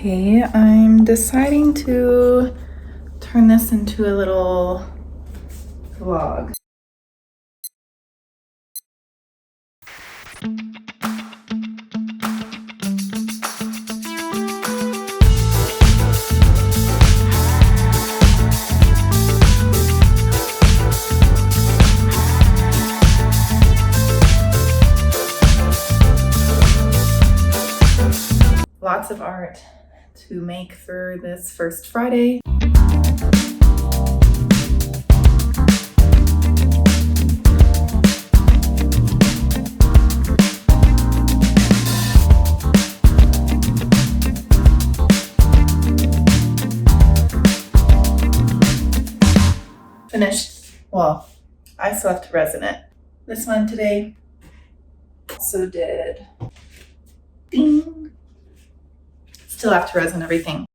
Okay, I'm deciding to turn this into a little vlog. Lots of art to make for this first Friday. Finished. Well, I still have to resin it. This one today. So did. Ding. Still have to resin everything.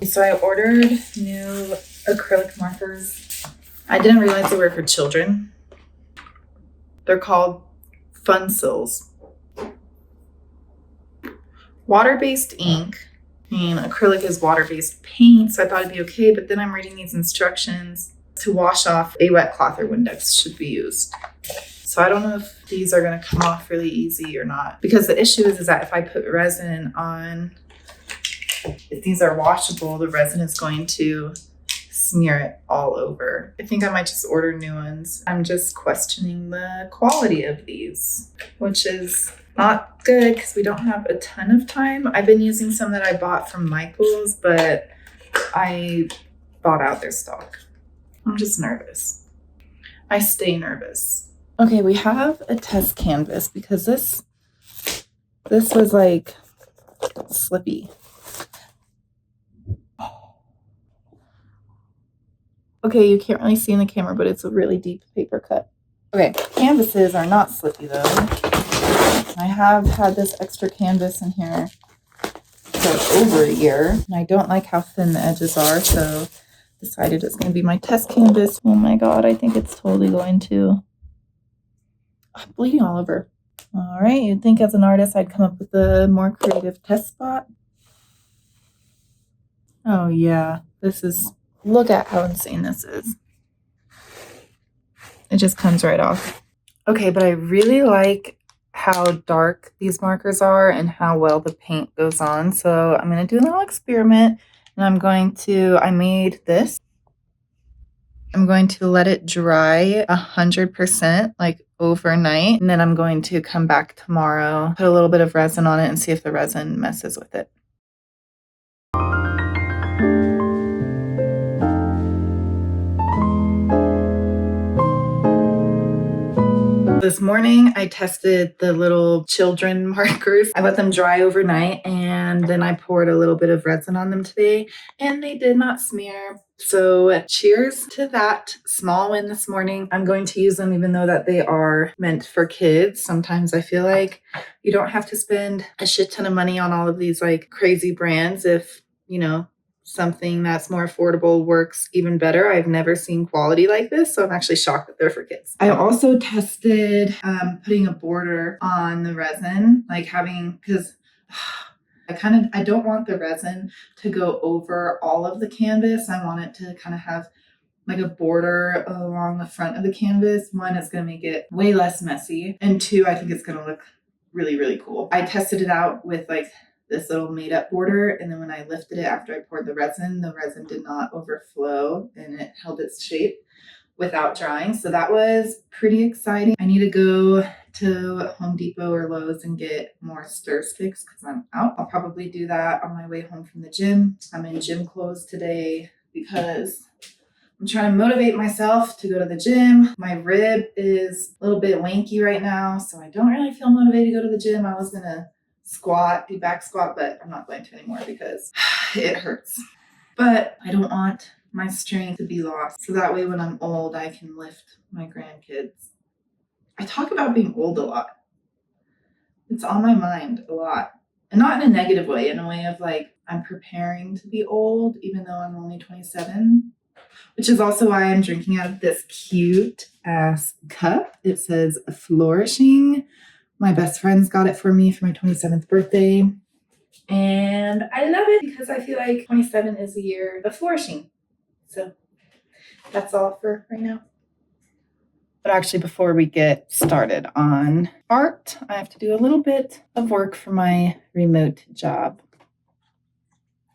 So I ordered new acrylic markers. I didn't realize they were for children. They're called Funcils. Water-based ink. I mean, acrylic is water-based paint, so I thought it'd be okay, but then I'm reading these instructions. To wash off a wet cloth or Windex should be used. So I don't know if these are gonna come off really easy or not, because the issue is that if I put resin on, if these are washable, the resin is going to smear it all over. I think I might just order new ones. I'm just questioning the quality of these, which is not good because we don't have a ton of time. I've been using some that I bought from Michael's, but I bought out their stock. I'm just nervous. I stay nervous. Okay, we have a test canvas because this was like slippy. Okay, you can't really see in the camera, but it's a really deep paper cut. Okay, canvases are not slippy though. I have had this extra canvas in here for over a year, and I don't like how thin the edges are, so decided it's going to be my test canvas. Oh my god, I think it's totally going to. I'm bleeding all over. All right, you'd think as an artist I'd come up with a more creative test spot. Oh yeah, this is, look at how insane this is. It just comes right off. Okay, but I really like how dark these markers are and how well the paint goes on. So I'm going to do a little experiment, and I made this. I'm going to let it dry 100% like overnight, and then I'm going to come back tomorrow, put a little bit of resin on it and see if the resin messes with it. This morning I tested the little children markers. I let them dry overnight, and then I poured a little bit of resin on them today, and they did not smear. So cheers to that small win this morning. I'm going to use them even though that they are meant for kids. Sometimes I feel like you don't have to spend a shit ton of money on all of these like crazy brands if, you know, something that's more affordable works even better. I've never seen quality like this, so I'm actually shocked that they're for kids. I also tested putting a border on the resin, like having, because I don't want the resin to go over all of the canvas. I want it to kind of have like a border along the front of the canvas. One, it's going to make it way less messy, and two, I think it's going to look really, really cool. I tested it out with like this little made up border, and then when I lifted it after I poured the resin did not overflow and it held its shape without drying. So that was pretty exciting. I need to go to Home Depot or Lowe's and get more stir sticks because I'm out. I'll probably do that on my way home from the gym. I'm in gym clothes today because I'm trying to motivate myself to go to the gym. My rib is a little bit wanky right now, so I don't really feel motivated to go to the gym. I was gonna do back squat, but I'm not going to anymore because it hurts. But I don't want my strength to be lost, so that way when I'm old I can lift my grandkids. I talk about being old a lot. It's on my mind a lot, and not in a negative way, in a way of like I'm preparing to be old even though I'm only 27. which is also why I'm drinking out of this cute ass cup. It says flourishing. My best friends got it for me for my 27th birthday. And I love it because I feel like 27 is a year of flourishing. So that's all for right now. But actually, before we get started on art, I have to do a little bit of work for my remote job.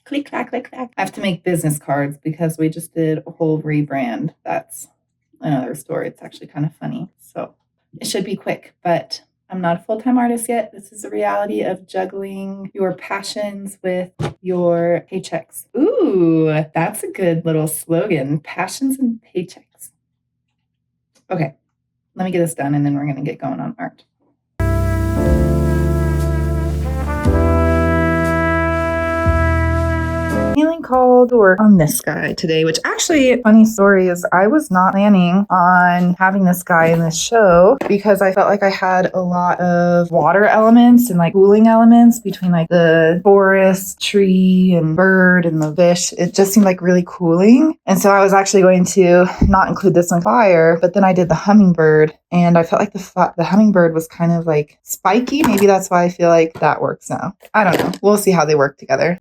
Click, clack, click, clack. I have to make business cards because we just did a whole rebrand. That's another story. It's actually kind of funny. So it should be quick, but I'm not a full-time artist yet. This is the reality of juggling your passions with your paychecks. Ooh, that's a good little slogan. Passions and paychecks. Okay, let me get this done and then we're going to get going on art. Feeling called to work on this guy today, which actually, funny story is I was not planning on having this guy in this show because I felt like I had a lot of water elements and like cooling elements between like the forest, tree, and bird and the fish. It just seemed like really cooling. And so I was actually going to not include this on fire, but then I did the hummingbird and I felt like the hummingbird was kind of like spiky. Maybe that's why I feel like that works now. I don't know. We'll see how they work together.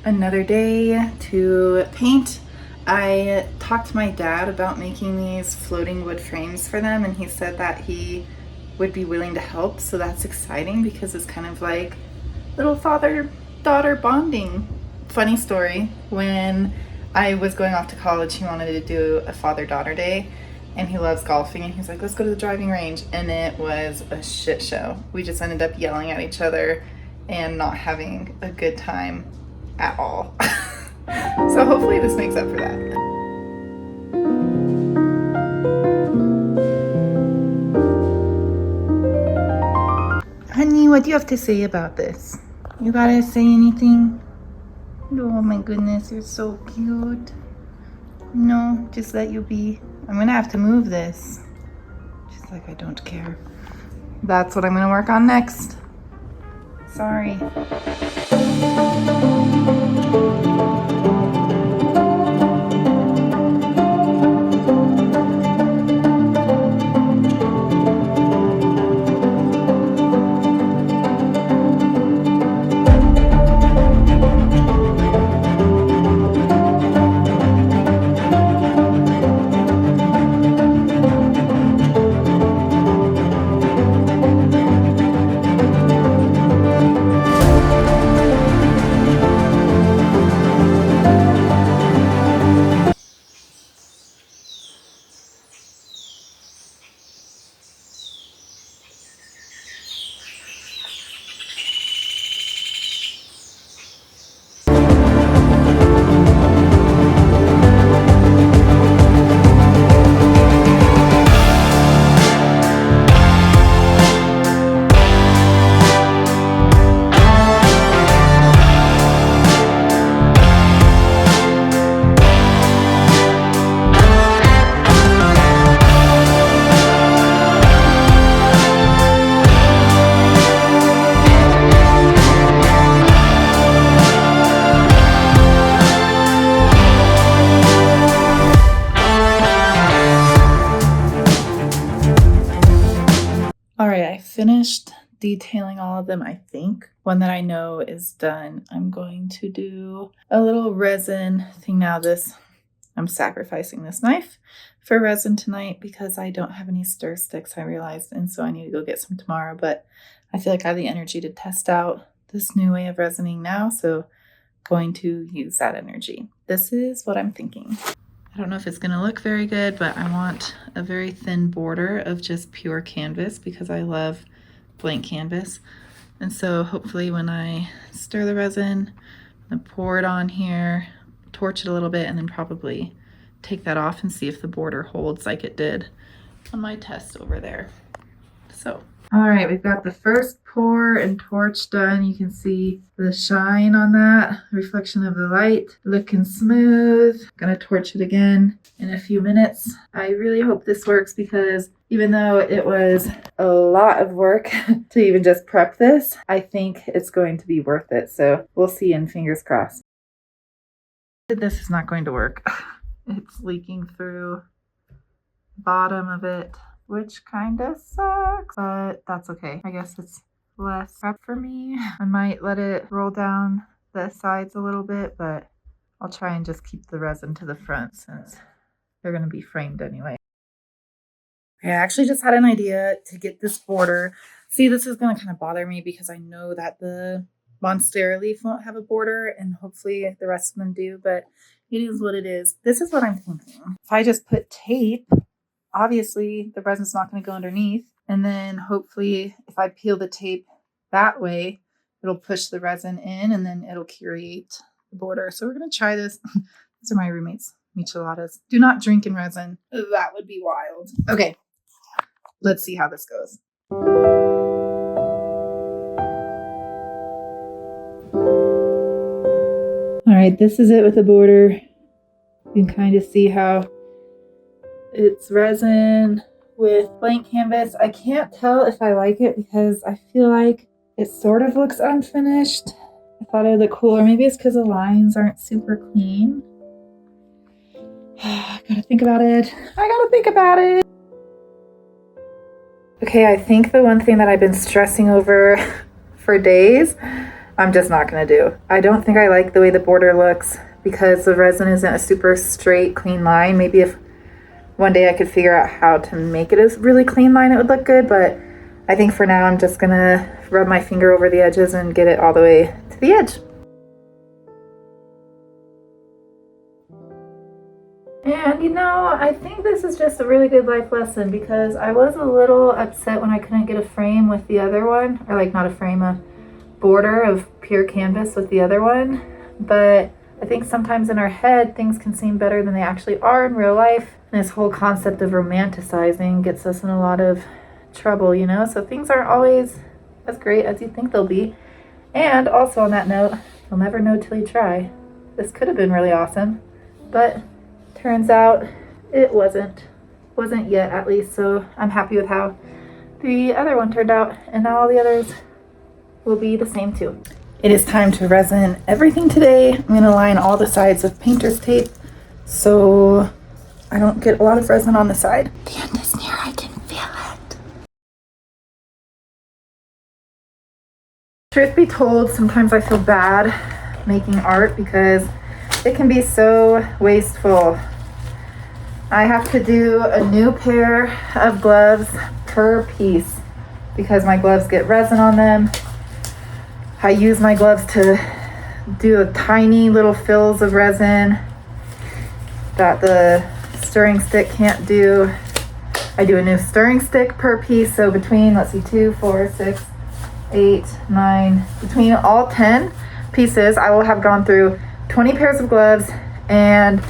Another day to paint. I talked to my dad about making these floating wood frames for them, and he said that he would be willing to help, so that's exciting because it's kind of like little father-daughter bonding. Funny story, when I was going off to college, he wanted to do a father-daughter day, and he loves golfing, and he's like, let's go to the driving range, and it was a shit show. We just ended up yelling at each other and not having a good time at all. So hopefully this makes up for that. Honey, what do you have to say about this? You gotta say anything? Oh my goodness, you're so cute. No, just let you be. I'm gonna have to move this. She's like, I don't care. That's what I'm gonna work on next. Sorry. Finished detailing all of them, I think. One that I know is done. I'm going to do a little resin thing now. I'm sacrificing this knife for resin tonight because I don't have any stir sticks, I realized, and so I need to go get some tomorrow. But I feel like I have the energy to test out this new way of resining now, so going to use that energy. This is what I'm thinking. I don't know if it's going to look very good, but I want a very thin border of just pure canvas because I love blank canvas. And so hopefully when I stir the resin, and pour it on here, torch it a little bit, and then probably take that off and see if the border holds like it did on my test over there. So, all right, we've got the first pour and torch done. You can see the shine on that, reflection of the light, looking smooth. Gonna torch it again in a few minutes. I really hope this works because even though it was a lot of work to even just prep this, I think it's going to be worth it. So we'll see, and fingers crossed. This is not going to work. It's leaking through the bottom of it, which kind of sucks, but that's okay. I guess it's less prep for me. I might let it roll down the sides a little bit, but I'll try and just keep the resin to the front since they're going to be framed anyway. I actually just had an idea to get this border. See, this is going to kind of bother me because I know that the Monstera leaf won't have a border and hopefully the rest of them do, but it is what it is. This is what I'm thinking. If I just put tape, obviously the resin's not going to go underneath, and then hopefully if I peel the tape that way, it'll push the resin in and then it'll create the border. So we're going to try this. These are my roommates, micheladas. Do not drink in resin. That would be wild. Okay, let's see how this goes. All right, this is it with the border. You can kind of see how it's resin with blank canvas. I can't tell if I like it because I feel like it sort of looks unfinished. I thought it would look cooler. Maybe it's because the lines aren't super clean. I gotta think about it. Okay, I think the one thing that I've been stressing over for days, I'm just not gonna do. I don't think I like the way the border looks because the resin isn't a super straight, clean line. Maybe if one day I could figure out how to make it a really clean line, it would look good, but I think for now I'm just gonna rub my finger over the edges and get it all the way to the edge. And you know, I think this is just a really good life lesson because I was a little upset when I couldn't get a frame with the other one, or like not a frame, a border of pure canvas with the other one. But I think sometimes in our head, things can seem better than they actually are in real life. And this whole concept of romanticizing gets us in a lot of trouble, you know? So things aren't always as great as you think they'll be. And also on that note, you'll never know till you try. This could have been really awesome, but turns out it wasn't yet, at least. So I'm happy with how the other one turned out, and now all the others will be the same too. It is time to resin everything today. I'm going to line all the sides with painter's tape so I don't get a lot of resin on the side. The end is near, I can feel it. Truth be told, sometimes I feel bad making art because it can be so wasteful. I have to do a new pair of gloves per piece because my gloves get resin on them. I use my gloves to do the tiny little fills of resin that the stirring stick can't do. I do a new stirring stick per piece, so between, let's see, 2, 4, 6, 8, 9, between all 10 pieces, I will have gone through 20 pairs of gloves and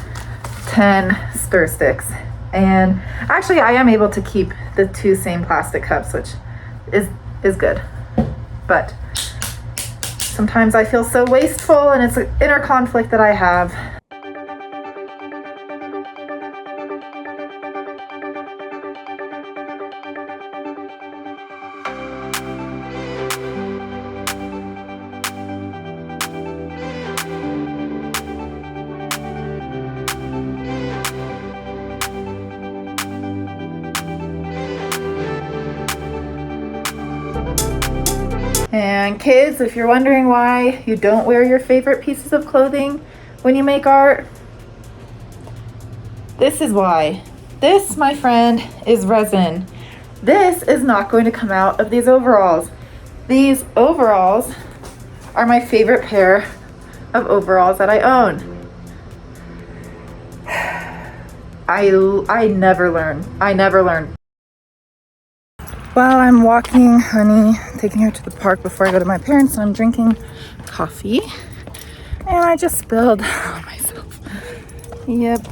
10 stir sticks. And actually I am able to keep the 2 same plastic cups, which is good. But sometimes I feel so wasteful, and it's an inner conflict that I have. And kids, if you're wondering why you don't wear your favorite pieces of clothing when you make art, this is why. This, my friend, is resin. This is not going to come out of these overalls. These overalls are my favorite pair of overalls that I own. I never learn. I never learn. While I'm walking Honey, taking her to the park before I go to my parents, I'm drinking coffee. And I just spilled on myself. Yep.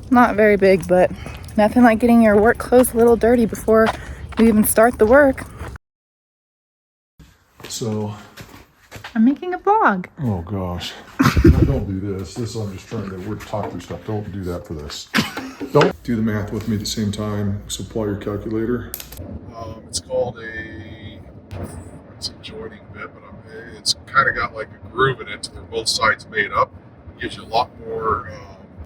Not very big, but nothing like getting your work clothes a little dirty before you even start the work. So I'm making a vlog. Oh gosh. Don't do this. I'm just trying to talk through stuff. Don't do that for this. Don't do the math with me at the same time. So pull out your calculator. It's called it's a joining bit, but it's kind of got like a groove in it, so they're both sides made up. It gives you a lot more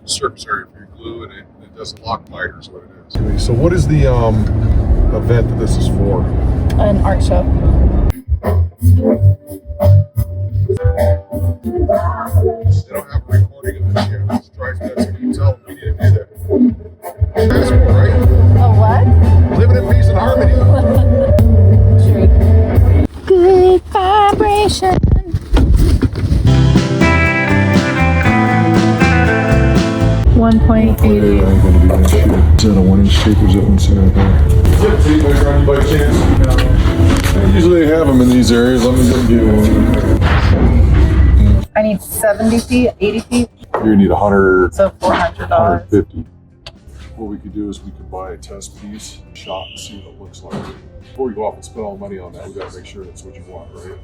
surface area for your glue, and it doesn't lock miter is what it is. Anyway, so what is the event that this is for? An art show. They don't have a recording of this here. This drives me nuts. You can tell we need to do that. Passport, right? Oh, what? Living in peace and harmony. True. Good vibration. .80. Is that a 1-inch tape or is that 1 centimeter? Tape around you by chance? Usually they have them in these areas. Let me go get one. I need 70 feet, 80 feet. You need 100. So $400. 150. What we could do is we could buy a test piece, shot, and see what it looks like. Before we go off and spend all the money on that, we got to make sure that's what you want, right?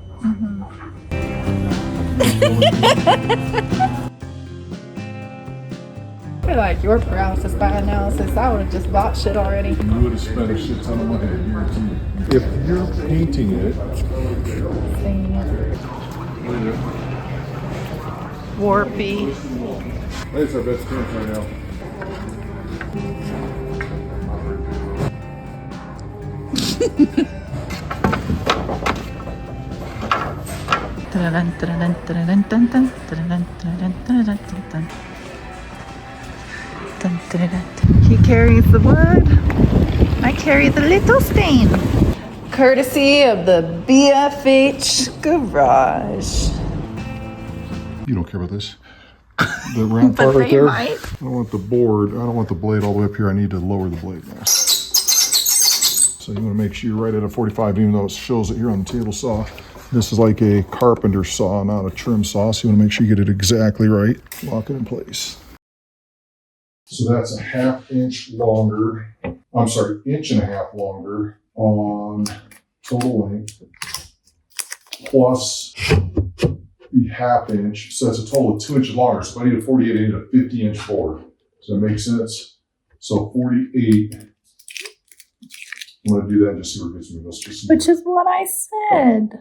I feel like your paralysis by analysis. I would have just bought shit already. You would have spent a shit ton of money, guaranteed. If you're painting it, Warpy. that's our best chance right now. He carries the wood. I carry the little stain. Courtesy of the BFH Garage. You don't care about this. The round part right there. I don't want the board. I don't want the blade all the way up here. I need to lower the blade now. So you want to make sure you're right at a 45, even though it shows it here on the table saw. This is like a carpenter saw, not a trim saw. So you want to make sure you get it exactly right. Lock it in place. So that's a 1/2 inch longer. I'm sorry, 1.5 inches longer on total length, plus the 1/2 inch. So that's a total of 2 inches longer. So if I need a 48, I need a 50-inch board. Does that make sense? So 48. I'm going to do that and just see where it gets me. Let's just Which is what I said.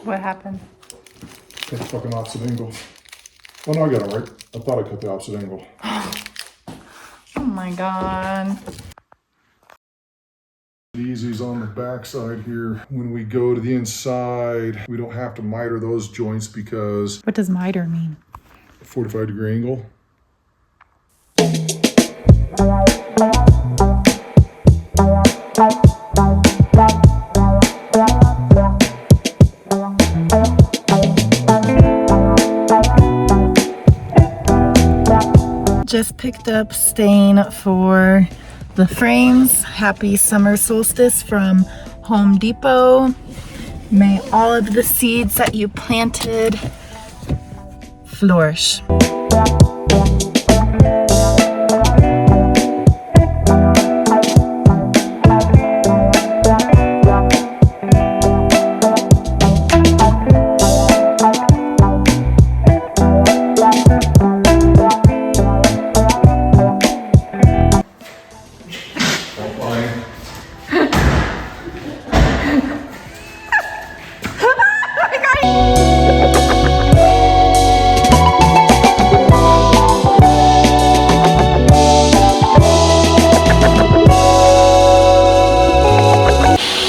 What happened? Cut the fucking opposite angle. Oh no, I got it right. I thought I cut the opposite angle. Oh my god. Easy's on the back side here. When we go to the inside, we don't have to miter those joints because What does miter mean? a 45-degree angle. Just picked up stain for the frames. Happy summer solstice from Home Depot. May all of the seeds that you planted flourish.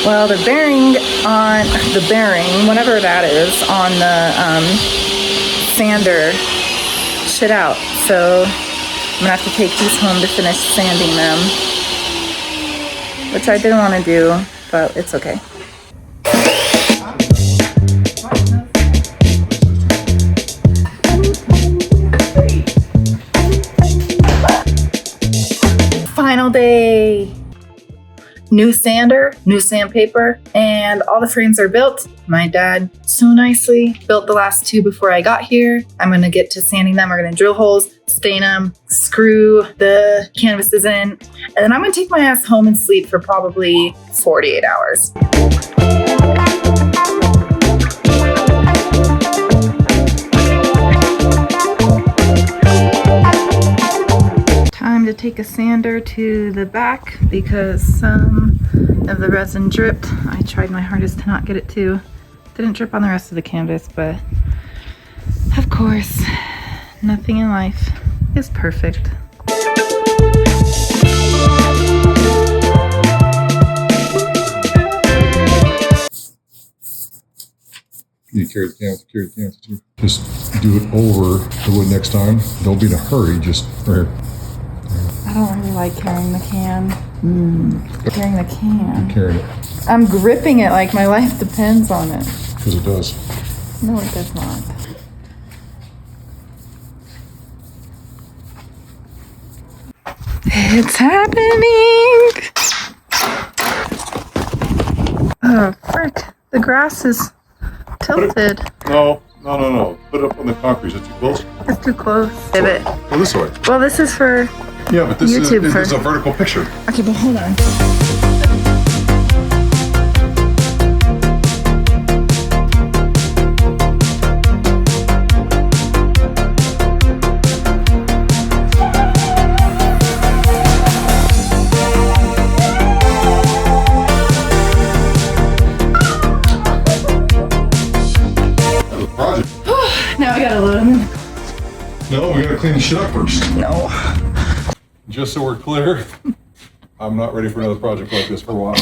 Well, the bearing, whatever that is, on the sander shit out. So I'm gonna have to take these home to finish sanding them, which I didn't want to do, but it's okay. Final day. New sander, new sandpaper, and all the frames are built. My dad so nicely built the last two before I got here. I'm gonna get to sanding them. We're gonna drill holes, stain them, screw the canvases in, and then I'm gonna take my ass home and sleep for probably 48 hours. Time to take a sander to the back because some of the resin dripped. I tried my hardest to not get it to. Didn't drip on the rest of the canvas, but of course, nothing in life is perfect. You carry the canvas too. Just do it over the wood next time. Don't be in a hurry, just right here. I don't really like carrying the can. Carrying the can. You're carrying it. I'm gripping it like my life depends on it. Because it does. No, it does not. It's happening! Oh, frick. The grass is tilted. No. Put it up on the concrete. Is it too close? It's too close. Pivot. Go this way. Well, this is for Yeah, but this YouTube is a vertical picture. Okay, but hold on. Now I gotta load them in. No, we gotta clean the shit up first. No. Just so we're clear, I'm not ready for another project like this for a while.